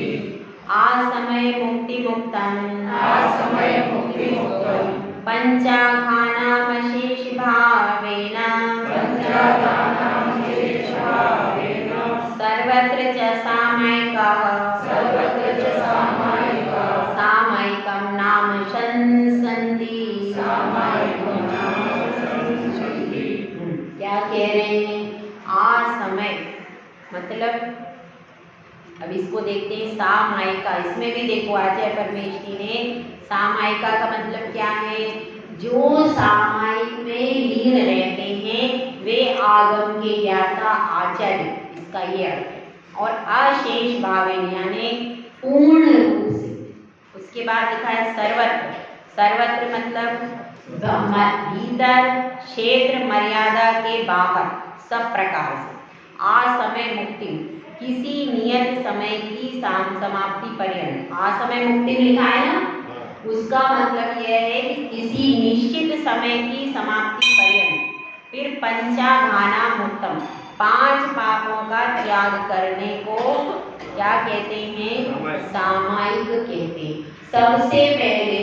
आसमय मुक्ति मुक्तम, आसमय मुक्ति मुक्तम, पंचाघानां शेष भावेन, पंचाघानां शेष भावेन, सर्वत्र च सामायिकाः, सर्वत्र च सामायिका, सामयिकं नाम संसन्ति, सामायिकं नाम संसन्ति। क्या कह रहे हैं? आसमय मतलब अब इसको देखते हैं सामायिका। इसमें भी देखो आचार्य परमेष्टि ने सामायिका का मतलब क्या है? जो सामायिक में लीन रहते हैं वे आगम के ज्ञाता आचार्य, इसका ये अर्थ है। और अशेष भावेन यानी पूर्ण रूप से। उसके बाद लिखा है सर्वत्र। सर्वत्र मतलब भीतर, क्षेत्र, मर्यादा के बाहर, सब प्रकार से। असमय मुक्ति किसी नियत समय की समाप्ति पर्यंत। असमय मुक्ति लिखा है ना, उसका मतलब यह है कि किसी निश्चित समय की समाप्ति पर्यंत। फिर पंचाघाना मुक्तम, 5 पापों का त्याग करने को क्या कहते हैं? सामायिक कहते हैं। सबसे पहले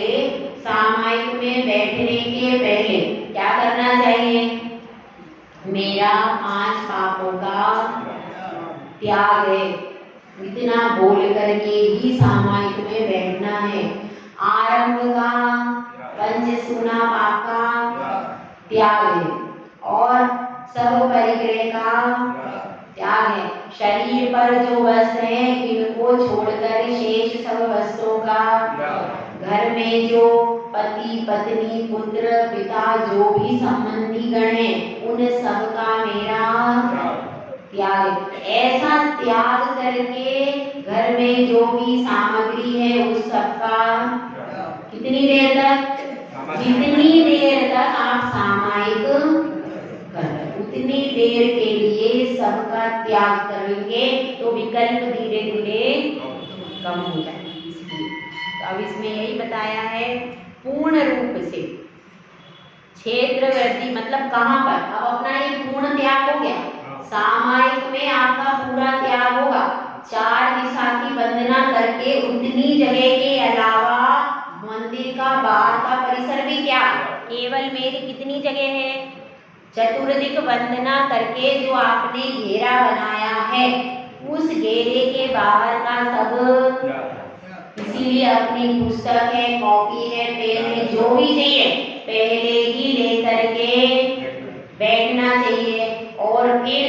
सामायिक में बैठने के पहले क्या करना चाहिए? मेरा 5 पापों का त्याग है। इतना बोल करके ही सामायिक में बैठना है। आरंभ का पंचसूना पाप का त्याग है और सब परिग्रह का त्याग है। शरीर पर जो वस्त्र है इनको छोड़कर शेष सब वस्त्रों का, घर में जो पति पत्नी पुत्र पिता जो भी संबंधी गण हैं उन सब का मेरा त्याग। ऐसा त्याग करके घर में जो भी सामग्री है उस सब का कितनी देर तक, जितनी देर तक आप सामायिक कर उतनी देर के लिए सबका त्याग करेंगे तो विकल्प धीरे धीरे कम हो जाएंगे। इसलिए तो अब इसमें यही बताया है पूर्ण रूप से क्षेत्र वृद्धि मतलब कहाँ पर, अब अपना ये पूर्ण त्याग हो गया। सामायिक में आपका पूरा त्याग होगा, 4 दिशा की वंदना करके उतनी जगह के अलावा मंदिर का बाहर का परिसर भी क्या, केवल मेरी कितनी जगह है, चतुर्दिक वंदना करके जो आपने घेरा बनाया है उस घेरे के बाहर का सब, इसीलिए अपनी पुस्तक है, कॉपी है, पेन है, जो भी चाहिए पहले ही लेकर के बैठना चाहिए। और फिर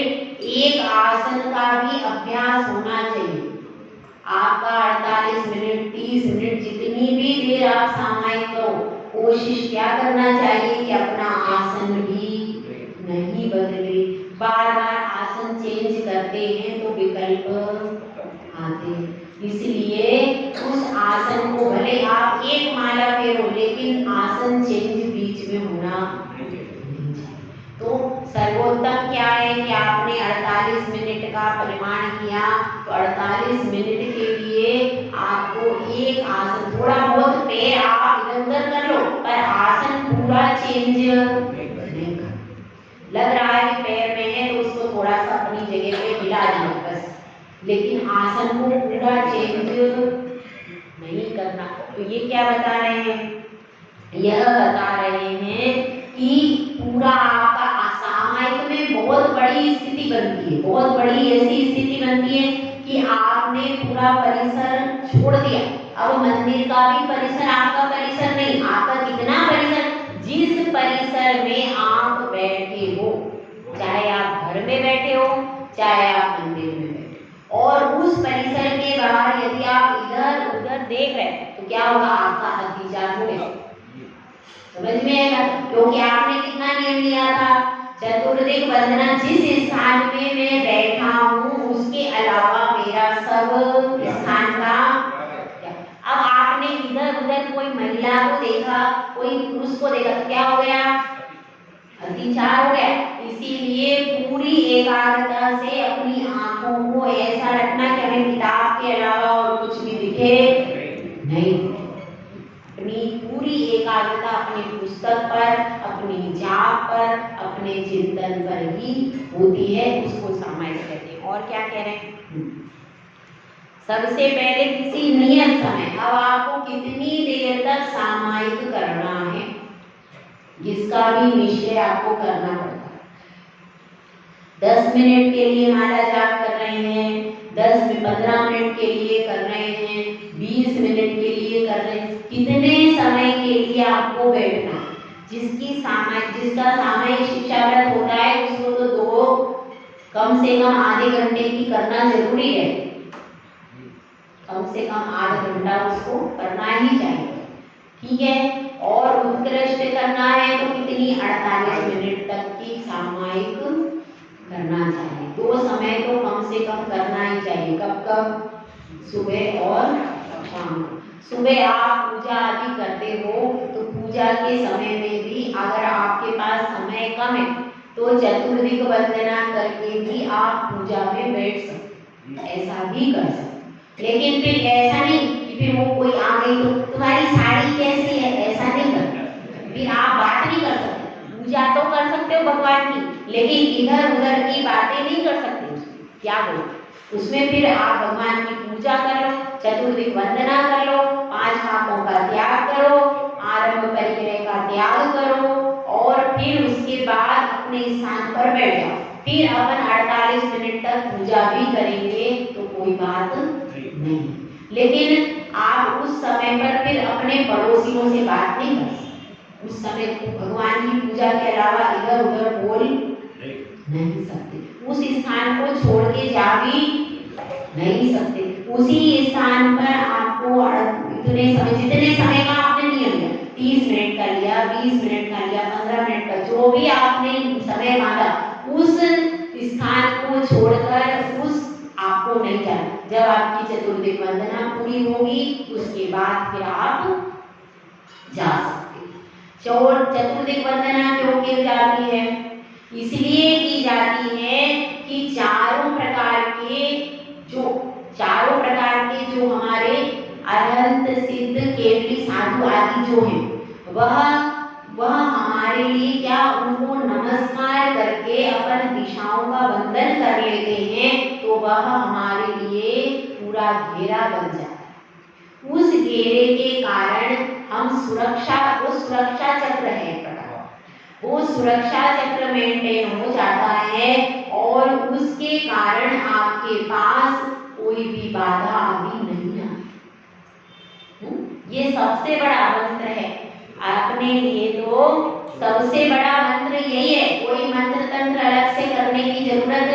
एक आसन का भी अभ्यास होना चाहिए। आपका 48 मिनट 30 मिनट जितनी भी देर आप सामायिक करो, कोशिश क्या करना चाहिए कि अपना आसन भी नहीं बदले। बार बार आसन चेंज करते हैं तो विकल्प आते हैं, इसलिए उस आसन को भले आप एक माला फेरो लेकिन आसन चेंज बीच में होना नहीं। तो सर्वोत्तम क्या है कि आपने 48 मिनट का परिमाण किया तो 48 मिनट के लिए आपको एक आसन, थोड़ा बहुत पैर आप इधर उधर कर लो पर आसन पूरा चेंज नहीं कर। लग रहा है कि पैर में है तो उसको थोड़ा सा अपनी जगह पे हिला दिया बस, लेकिन आसन को पूरा चेंज नहीं करना। तो ये क्या बता रहे हैं, यह बता रहे हैं कि पूरा आपका सामायिक में बहुत बड़ी स्थिति बनती है, बहुत बड़ी ऐसी स्थिति बनती है कि आपने पूरा परिसर छोड़ दिया। अब मंदिर का भी परिसर आपका परिसर नहीं, आपका कितना परिसर, जिस परिसर में आप बैठे हो, चाहे आप घर में बैठे हो चाहे आप मंदिर में बैठे, और उस परिसर के बाहर यदि आप इधर उधर देख रहे तो क्या होगा, आपका अतिचार हो गया। समझ में आएगा, क्योंकि आपने कितना नियम लिया था, चतुर्दिक वंदना जिस स्थान में मैं बैठा हूँ उसके अलावा मेरा सब स्थान का। अब आपने इधर उधर कोई महिला को देखा, कोई पुरुष को देखा तो क्या हो गया, अतिचार हो गया। इसीलिए पूरी एकाग्रता से अपनी आंखों को ऐसा रखना कि हमें किताब के अलावा और कुछ भी दिखे नहीं। अपनी पूरी एकाग्रता अपनी पुस्तक पर, अपनी जाप पर, अपने चिंतन पर ही होती है, उसको सामायिक कहते हैं। और क्या कह रहे हैं, सबसे पहले किसी नियत समय, अब आपको कितनी देर तक सामायिक करना है जिसका भी निश्चय आपको करना पड़ता है। 10 मिनट के लिए माला जाप कर रहे हैं, 15 मिनट के लिए कर रहे हैं, 20 मिनट के लिए कर रहे हैं, कितने समय के लिए आपको बैठना। जिसका सामायिक शिक्षाव्रत होता है उसको तो कम से कम आधे घंटे की करना जरूरी है, कम से कम आधा घंटा उसको करना ही चाहिए, ठीक है। और उत्कृष्ट करना है तो कितनी 48 मिनट तक की सामायिक करना चाहिए। 2 समय तो कम से कम करना ही चाहिए, कब कब, सुबह और शाम। सुबह आप पूजा आदि करते हो तो पूजा के समय में भी अगर आपके पास समय कम है तो चतुर्दिक वंदना करके भी आप पूजा में बैठ सकते, ऐसा भी कर सकते। लेकिन फिर ऐसा नहीं कि फिर वो कोई आ गई तो तुम्हारी साड़ी कैसी है, ऐसा नहीं करना। फिर आप बात नहीं कर सकते, पूजा तो कर सकते हो भगवान की, लेकिन इधर उधर की बातें नहीं कर सकते। क्या बोलते उसमें, फिर आप भगवान की पूजा कर लो, चतुर्दिक वंदना कर लो, 5 पापों का त्याग करो, आरंभ परिग्रह का त्याग करो, और फिर उसके बाद अपने स्थान पर बैठ जाओ। फिर अपन 48 मिनट तक पूजा भी करेंगे तो कोई कोई बात नहीं। लेकिन आप उस समय पर फिर अपने पड़ोसियों से बात नहीं कर सकते। उस समय भगवान की पूजा के अलावा इधर उधर बोल नहीं सकते। उस स्थान को छोड़ के जा भी नहीं सकते। उसी स्थान पर आपको जितने समय का आपने नियम लिया, 30 मिनट का लिया, 20 मिनट का लिया, 15 मिनट का, जो भी आपने समय मांगा, उस स्थान को छोड़कर उस आपको नहीं जाना। जब आपकी चतुर्दिक वंदना पूरी होगी उसके बाद फिर आप जा सकते। चतुर्दिक वंदना क्यों की जाती है? इसलिए की जाती है कि चारों प्रकार के जो हमारे अनंत सिद्ध केवली साधु आदि जो हैं, वह हमारे लिए क्या, उनको नमस्कार करके अपन दिशाओं का वंदन कर लेते हैं, तो वह हमारे लिए पूरा घेरा बन जाता है। उस घेरे के कारण हम वो सुरक्षा चक्र है प्रकार, वो सुरक्षा चक्र मेंटेन हो जाता है और उसके कारण आपके पास कोई भी बाधा अभी नहीं आती। ये सबसे बड़ा मंत्र है अपने लिए, तो सबसे बड़ा मंत्र यही है। कोई मंत्र तंत्र अलग से करने की जरूरत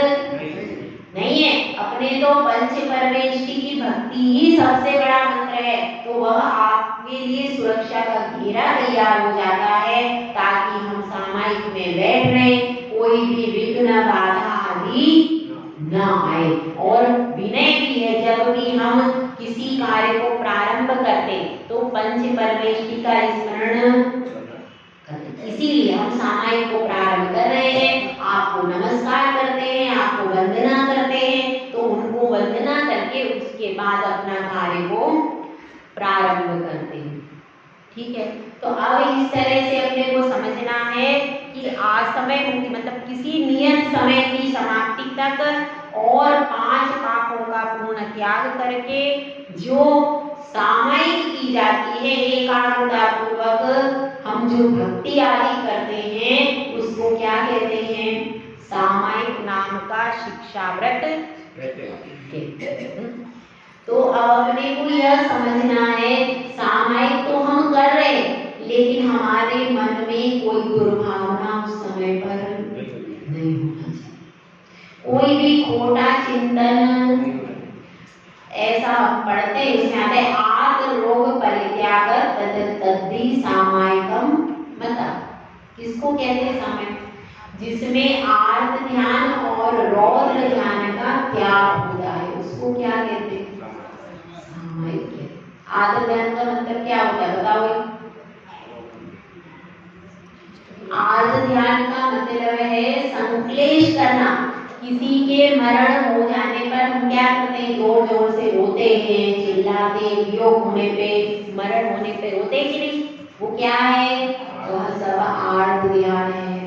नहीं है। अपने तो पंच परमेष्टि की भक्ति ही सबसे बड़ा मंत्र है। तो वह आपके लिए सुरक्षा का घेरा तैयार हो जाता है ताकि हम सामायिक में बैठ रहे, कोई भी विघ्न बाधा आदि न आए। और विनय भी है, जब भी हम किसी कार्य को प्रारंभ करते तो पंच परमेष्टि का स्मरण करते। इसीलिए हम सामायिक को प्रारंभ कर रहे हैं, आपको नमस्कार करते हैं, आपको वंदना करते हैं, तो उनको वंदना करके उसके बाद अपना कार्य को प्रारंभ करते हैं। ठीक है, तो अब इस तरह से अपने को समझना है कि असमय मुक्ति मतलब किसी नियत समय की समाप्ति तक और 5 पापों का पूर्ण त्याग करके जो सामायिक की जाती है एकाग्रता पूर्वक हम जो भक्ति आदि करते हैं उसको क्या कहते हैं? सामायिक नाम का शिक्षा व्रत कहते हैं। तो अब अपने को यह समझना है, सामायिक तो हम कर रहे हैं लेकिन हमारे मन में कोई दुर्भावना उस समय पर नहीं होना चाहिए। कोई भी खोटा चिंतन, ऐसा पढ़ते हैं उसमें आता है आत्म रोग परित्याग तद्धि सामायिकम मता। किसको कहते हैं सामायिक? जिसमें आर्त ध्यान और रौद्र ध्यान का त्याग होता है, उसको क्या कहते हैं? सामायिक कहते हैं। आर्त ध्यान का मतलब क्या होता है बताओ? आर्त ध्यान का मतलब है संक्लेश करना। किसी के मरण हो जाने पर हम क्या करते हैं? जोर जोर से रोते हैं, चिल्लाते, वियोग होने पे, मरण होने पे रोते हैं कि नहीं? वो क्या है? वह सब आर्त ध्यान है।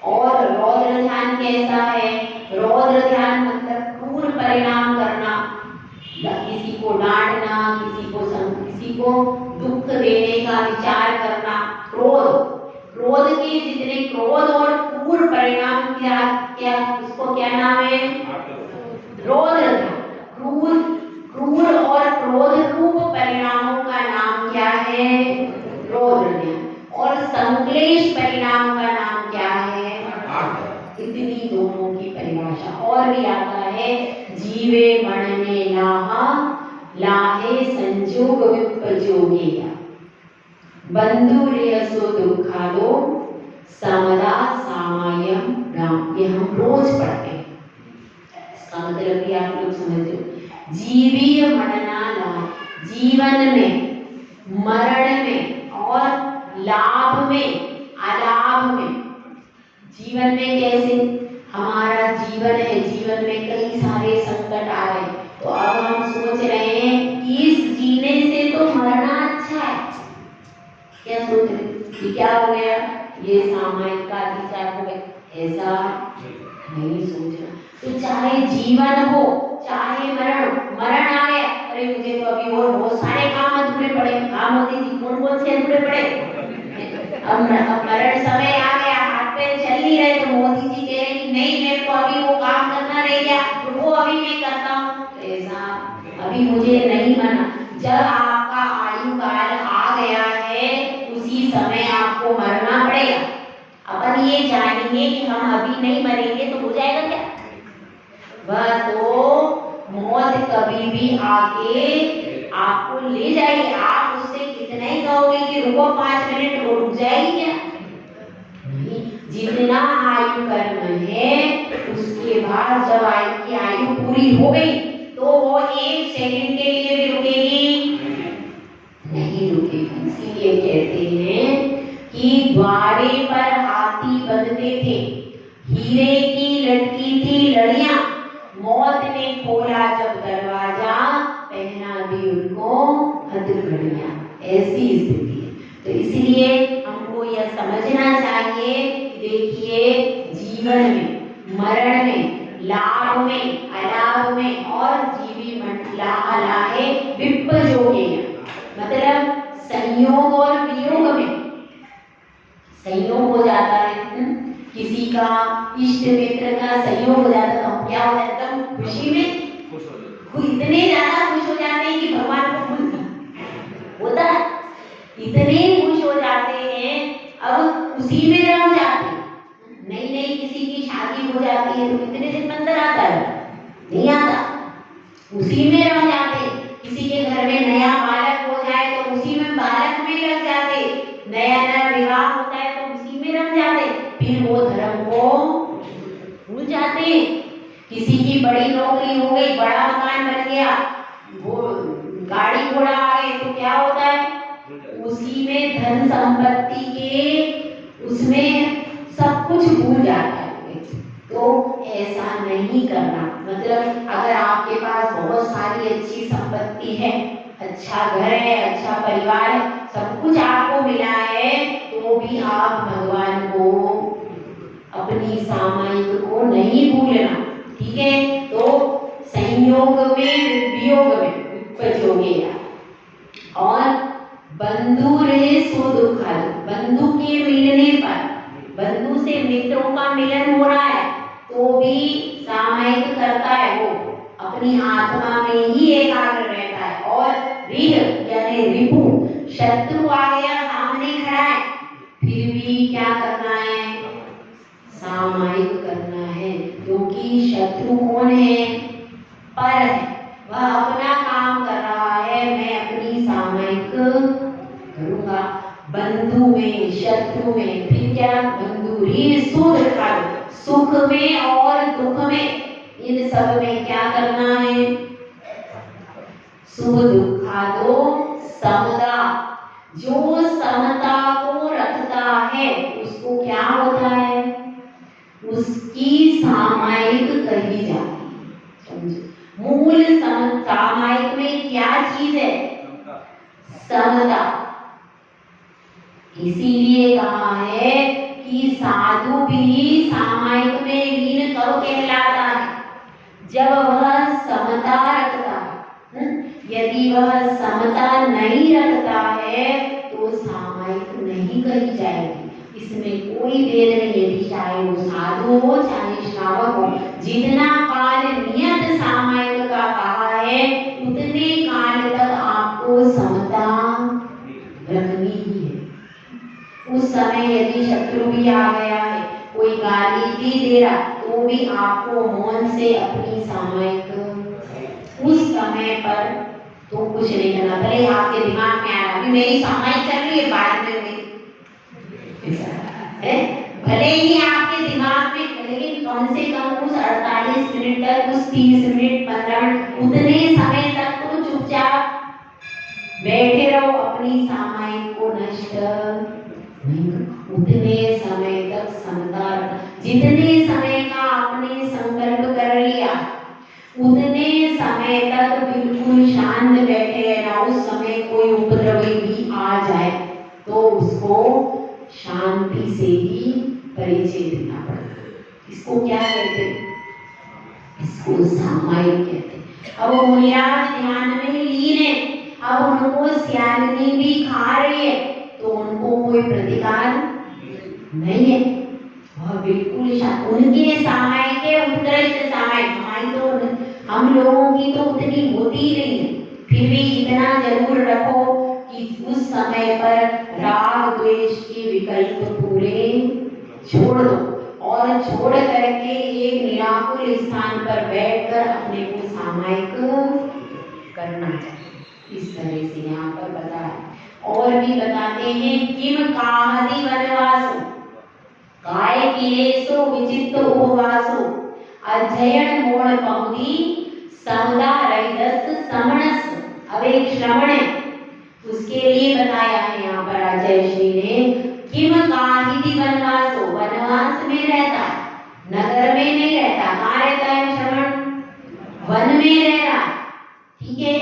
और रौद्र ध्यान कैसा है? रौद्र ध्यान मतलब क्रूर परिणाम करना, किसी को डांटना, किसी को दुख देने का विचार करना, क्रोध के जितने क्रोध और क्रूर परिणाम क्या उसको क्या नाम है? रौद्र ध्यान। क्रूर और क्रोध रूप परिणामों का नाम क्या है? रौद्र ध्यान। और संक्लेश परिणाम का नाम क्या है? इतनी दोनों की परिभाषा। और भी आता है जीवे मरणे लाहे संजोग विपजोगेया बंधु रेयसो दुखादो समदा सामायम नाम। ये हम रोज पढ़ते हैं, इसका मतलब भी आप लोग समझो। जीवीय मरना लाभ, जीवन में, मरण में और लाभ में, अलाभ में। जीवन में कैसे? हमारा जीवन है, जीवन में कई सारे संकट आ रहे हैं, तो अब हम सोच रहे हैं कि इस जीने से तो मरना अच्छा है। क्या सोच रहे? ये क्या हो गया? ये सामायिक का विचार हो गया। ऐसा नहीं सोचना। तो चाहे जीवन हो चाहे मरण आ गया, अरे मुझे तो अभी और बहुत सारे काम अधूरे पड़े। काम होती थी, कौन से अधूरे पड़े? अब मरण समय आ गया, हाथ पैर चल नहीं रहे, तो मोदी जी कह रहे कि नहीं मेरे को अभी वो काम करना रह गया, तो वो अभी मैं करता हूँ। ऐसा मुझे नहीं मरना। जब आपका आयु काल आ गया है उसी समय आपको मरना पड़ेगा। अपन ये जानेंगे कि हम अभी नहीं मरेंगे तो हो जाएगा क्या? वह तो मौत कभी भी आके आपको ले जाएगी। आप उससे कितना ही कहोगे कि रुको 5 मिनट, वो रुक जाएगी क्या? नहीं। जितना आयु कर्म है उसके बाद जब की आयु पूरी हो गई तो वो 1 सेकंड के लिए भी रुकेगी नहीं रुकेगी। इसीलिए कहते हैं कि द्वारे पर हाथी बंधते थे, हीरे की लटकी थी लड़ियां, मौत ने खोला जब दरवाजा, पहना भी उनको हथकड़ियां। ऐसी स्थिति है। तो इसलिए हमको यह समझना चाहिए, देखिए जीवन में, मरण में, लाभ में, अलाभ में और जीवी लाहे विपजोगे, मतलब संयोग और वियोग में। संयोग हो जाता है, किसी का इष्ट मित्र का संयोग हो जाता है तो हम क्या हो जाता है, खुशी में इतने ज्यादा खुश हो जाते हैं कि भगवान को भूल होता है, इतने खुश हो जाते हैं, अब उसी में रह जाते हैं। नई नई किसी की शादी हो जाती है तो कितने दिन मंदिर आता है, नहीं आता, उसी में रह जाते। किसी के घर में नया बालक हो जाए तो उसी में बालक में लग जाते, नया नया विवाह होता है तो उसी में रह जाते, फिर वो धर्म को भूल जाते। किसी की बड़ी नौकरी हो गई, बड़ा मकान बन गया, वो गाड़ी घोड़ा आ गए तो क्या होता है, उसी में धन संपत्ति के उसमें सब कुछ भूल जाता है। तो ऐसा नहीं करना। मतलब अगर आपके पास बहुत सारी अच्छी संपत्ति है, अच्छा घर है, अच्छा परिवार है, सब कुछ आपको मिला है, तो भी आप भगवान को, अपनी सामायिक को नहीं भूलना। ठीक है। तो संयोग में, वियोग में विपजोगे। और बंधु रहे सो दुखा, बंधु के मिलने पर, बंधु से मित्रों का मिलन हो रहा है तो भी सामायिक करता है, वो अपनी आत्मा में ही एकाग्र रहता है। और ऋण यानी रिपु, शत्रु आ गया सामने खड़ा है, फिर भी क्या करना है, सामायिक करना है। क्योंकि शत्रु कौन है, पर है, वह अपना काम कर रहा है, मैं अपनी सामायिक करूंगा। बंधु में, शत्रु में, फिर क्या, बंधु री सुख, सुख में और दुख में, इन सब में क्या करना है, सुख दुखा दो समता। जो समता को रखता है उसको क्या होता है, उसकी सामायिक कही जाती है। समझो, मूल सामायिक में क्या चीज है, समता। इसीलिए कहा है कि साधु भी सामायिक में लीन कब कहलाता है, जब वह समता रखता है। यदि वह समता नहीं रखता है तो सामायिक नहीं कही जाएगी। इसमें कोई भेद नहीं, यदि चाहे वो साधु हो चाहे श्रावक हो, जितना काल नियत सामायिक का कहा है उतने काल तक आपको समता रखनी ही है। उस समय यदि शत्रु भी आ गया है, कोई गाली भी दे रहा, तो भी आपको मौन से अपनी सामायिक उस समय पर तो कुछ नहीं करना। भले आपके दिमाग में आया अभी मेरी सामायिक चल रही है, बाद में भले ही आपके दिमाग में, लेकिन कम से कम उस 48 मिनट तक, उस 30 मिनट 15 मिनट, उतने समय तक तो चुपचाप बैठे रहो, अपनी सामायिक को नष्ट नहीं। उतने समय तक समता, जितने समय का आपने संकल्प कर लिया उतने समय तक बिल्कुल शांत बैठे रहना। उस समय कोई उपद्रवी भी आ जाए तो उसको शांति से ही परिचय देना पड़ता। इसको क्या कहते हैं, इसको सामायिक कहते हैं। अब मुनिराज ध्यान में लीन है, अब उनको सियालिनी भी खा रही है तो उनको कोई प्रतिकार नहीं है, वह बिल्कुल उनके सामायिक है, उत्कृष्ट सामायिक। हमारी तो, हम लोगों की तो उतनी होती ही नहीं है। फिर भी इतना जरूर रखो कि उस समय पर राग द्वेष के विकल्प पूरे छोड़ दो और छोड़ करके एक निराकुल स्थान पर बैठकर अपने को सामायिक करना चाहिए। इस तरह से यहाँ पर बताया। और भी बताते हैं, किम काहदि वनवासो काय किलेसो विचित्त उपवासो अध्ययन मोड़ पहुदी समुदा रहिदस समणस। अब एक श्रवण है, उसके लिए बताया है यहाँ पर आचार्य श्री ने, किम काहिदि वनवासो, वनवास में रहता है, नगर में नहीं रहता। कहाँ रहता है श्रवण? वन में रह रहा है, ठीक है।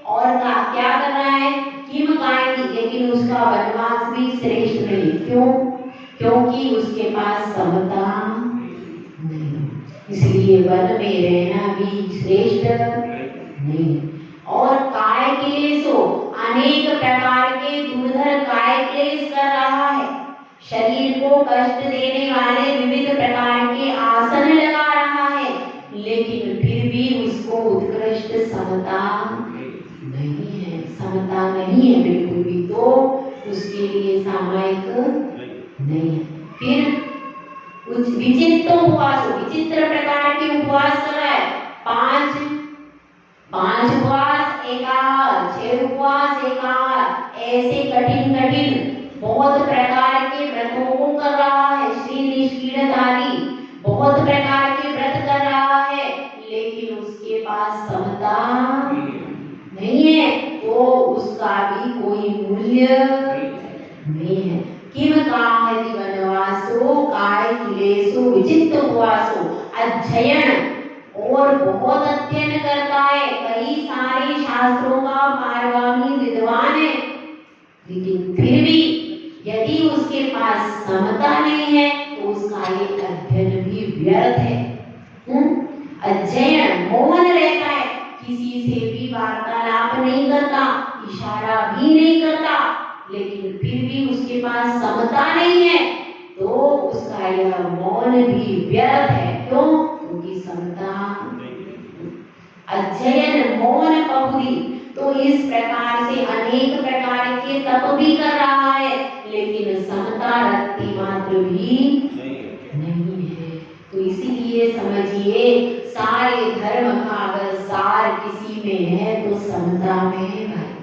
और क्या कर रहा है? किम काहिदि, लेकिन उसका वनवास भी श्रेष्ठ नहीं। क्यों? क्योंकि उसके पास समता नहीं, इसलिए वन में रहना भी श्रेष्ठ नहीं। और काय क्लेशो, अनेक प्रकार के दुर्धर काय क्लेश कर रहा है, शरीर को कष्ट देने वाले विविध प्रकार के आसन लगा रहा है, लेकिन फिर भी उसको उत्कृष्ट समता नहीं है, समता नहीं है बिल्कुल भी, तो उसके लिए सामायिक नहीं है। फिर कुछ विचित्र उपवास, विचित्र प्रकार के उपवास कर रहा है, पांच उपवास एकाहार, 6 उपवास एकाहार, ऐसे कठिन कठिन बहुत प्रकार के व्रतों को कर रहा है, श्री निष्क्रियत आदि बहुत प्रकार के व्रत कर रहा है, लेकिन उसके पास समता नहीं है, तो उसका भी कोई मूल्य नहीं है। किम काहदि वनवासो काय क्लेशो विचित्त उपवासो अध्ययन, और बहुत अध्ययन करता है, कई सारे शास्त्रों का पारगामी विद्वान है, लेकिन फिर भी यदि उसके पास समता नहीं है तो उसका ये अध्ययन भी व्यर्थ है। अध्ययन मौन रहता है, किसी से भी वार्तालाप नहीं करता, इशारा भी नहीं करता, लेकिन फिर भी उसके पास समता नहीं है, तो उसका यह मौन भी व्यर्थ है। क्यों? क्योंकि समता। अध्ययन मौन बहुरी, तो इस प्रकार से अनेक प्रकार के तप भी कर रहा है, लेकिन समता रत्ती मात्र भी नहीं है। तो इसीलिए समझिए, सारे धर्म का अगर सार किसी में है तो समता में है भाई।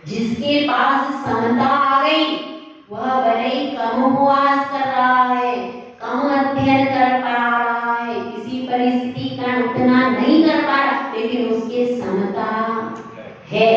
जिसके पास समता आ गई वह भले ही कम उपवास कर रहा है, कम अध्ययन कर पा रहा है, किसी परिस्थिति का उतना नहीं कर पा रहा, लेकिन उसके समता है,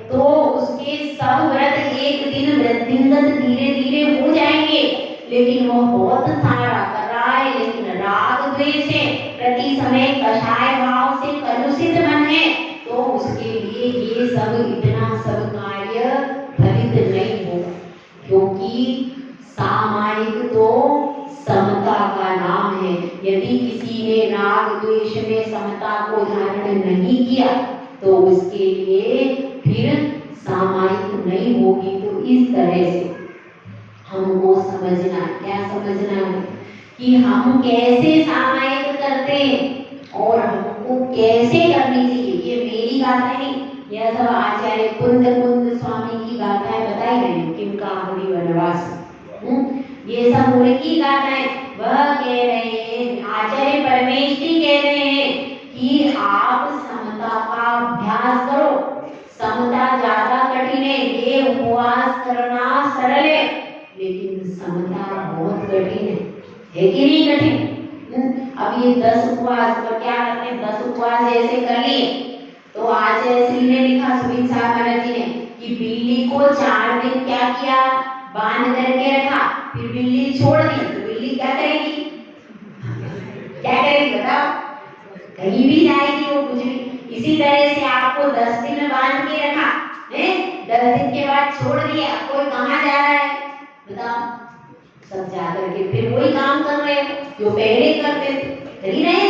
तो उसके सब व्रत एक दिन वृद्धिंगत धीरे धीरे हो जाएंगे। लेकिन वह बहुत सारा कर रहा है, लेकिन राग द्वेष से प्रति समय कषाय भाव से कलुषित मन है, तो उसके लिए ये सब इतना सब कार्य फलित नहीं हो, क्योंकि सामायिक तो समता का नाम है। यदि किसी ने राग द्वेष में समता को धारण नहीं किया तो उसके लिए फिर सामायिक नहीं होगी। तो इस तरह से हमको समझना, क्या समझना है कि हम कैसे सामायिक करते हैं और हमको कैसे करनी चाहिए। ये मेरी गाथा नहीं, यह सब आचार्य कुंद स्वामी की गाथाएं बताई गई, किम काहदि वनवास, ये सब उनकी गाथाएं। वह कह रहे हैं, आचार्य परमेश्वरी कह रहे हैं कि आप समता का अभ्यास करो। समता ज्यादा कठिन है, ये उपवास करना सरल है, लेकिन समता बहुत कठिन है कि नहीं कठिन? अब ये 10 उपवास पर क्या करते हैं, 10 उपवास ऐसे कर लिए तो आचार्य श्री ने लिखा, सुबीर साहब महाराज जी ने, कि बिल्ली को 4 दिन क्या किया, बांध करके रखा, फिर बिल्ली छोड़ दी, तो बिल्ली क्या करेगी? क्या करेगी बताओ? कहीं भी जाएगी वो, कुछ भी। इसी तरह से आपको 10 दिन बांध के रखा है, 10 दिन के बाद छोड़ दिया, कोई कहाँ जा रहा है बताओ? सब जाकर के फिर वही काम कर रहे हैं जो पहले करते थे, कर ही रहे।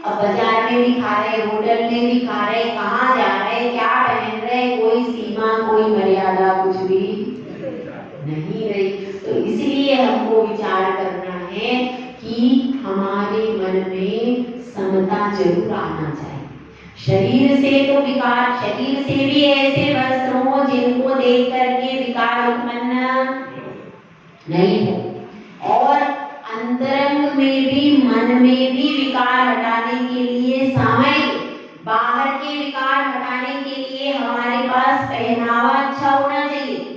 अब बाजार में भी खा रहे, होटल में भी खा रहे, कहाँ जा रहे, क्या पहन रहे, कोई सीमा कोई मर्यादा कुछ भी नहीं रही। तो इसलिए हमको विचार करना है कि हमारे मन में समता जरूर आना चाहिए। शरीर से तो विकार, शरीर से भी ऐसे वस्त्र हो जिनको देख करके विकार उत्पन्न नहीं हो, और अंतरंग में भी, मन में भी विकार हटाने के लिए, सामयिक बाहर के विकार हटाने के लिए हमारे पास पहनावा अच्छा होना चाहिए।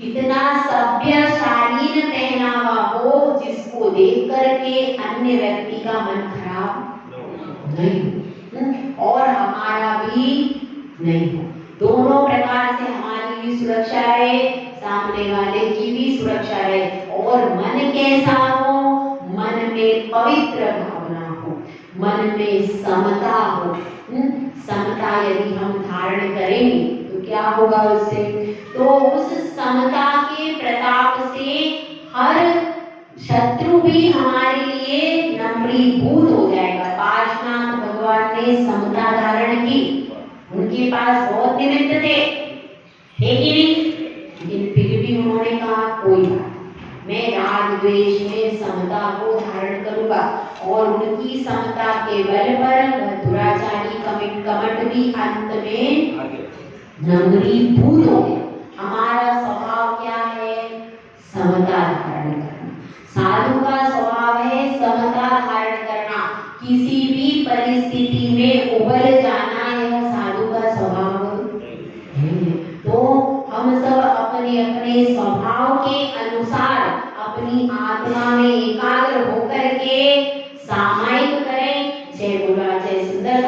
इतना सभ्य शालीन पहनावा हो जिसको देख करके अन्य व्यक्ति का मन खराब नहीं और हमारा भी नहीं हो। दोनों प्रकार से हमारी भी सुरक्षा रहे, सामने वाले की भी सुरक्षा रहे। और मन कैसा हो? मन में पवित्र भावना हो, मन में समता हो। समता यदि हम धारण करेंगे तो क्या होगा उससे? तो उस समता के प्रताप से हर शत्रु भी हमारे लिए नम्रीभूत हो जाएगा। पार्श्वनाथ भगवान ने समता धारण की, उनके पास बहुत निमित्त थे, है कि नहीं? लेकिन फिर भी उन्होंने कहा कोई बात, मैं राग द्वेष में समता को धारण करूंगा। और उनकी समता के बल पर दुराचारी कमट भी अंत में नम्रीभूत हो गए। हमारा स्वभाव क्या है? समता धारण करना। साधु का स्वभाव है समता धारण करना, किसी भी परिस्थिति में उबल जाना, यह साधु का स्वभाव है। तो हम सब अपने अपने स्वभाव के अनुसार अपनी आत्मा में एकाग्र होकर के सामायिक करें। जय बोला, जय सुंदर।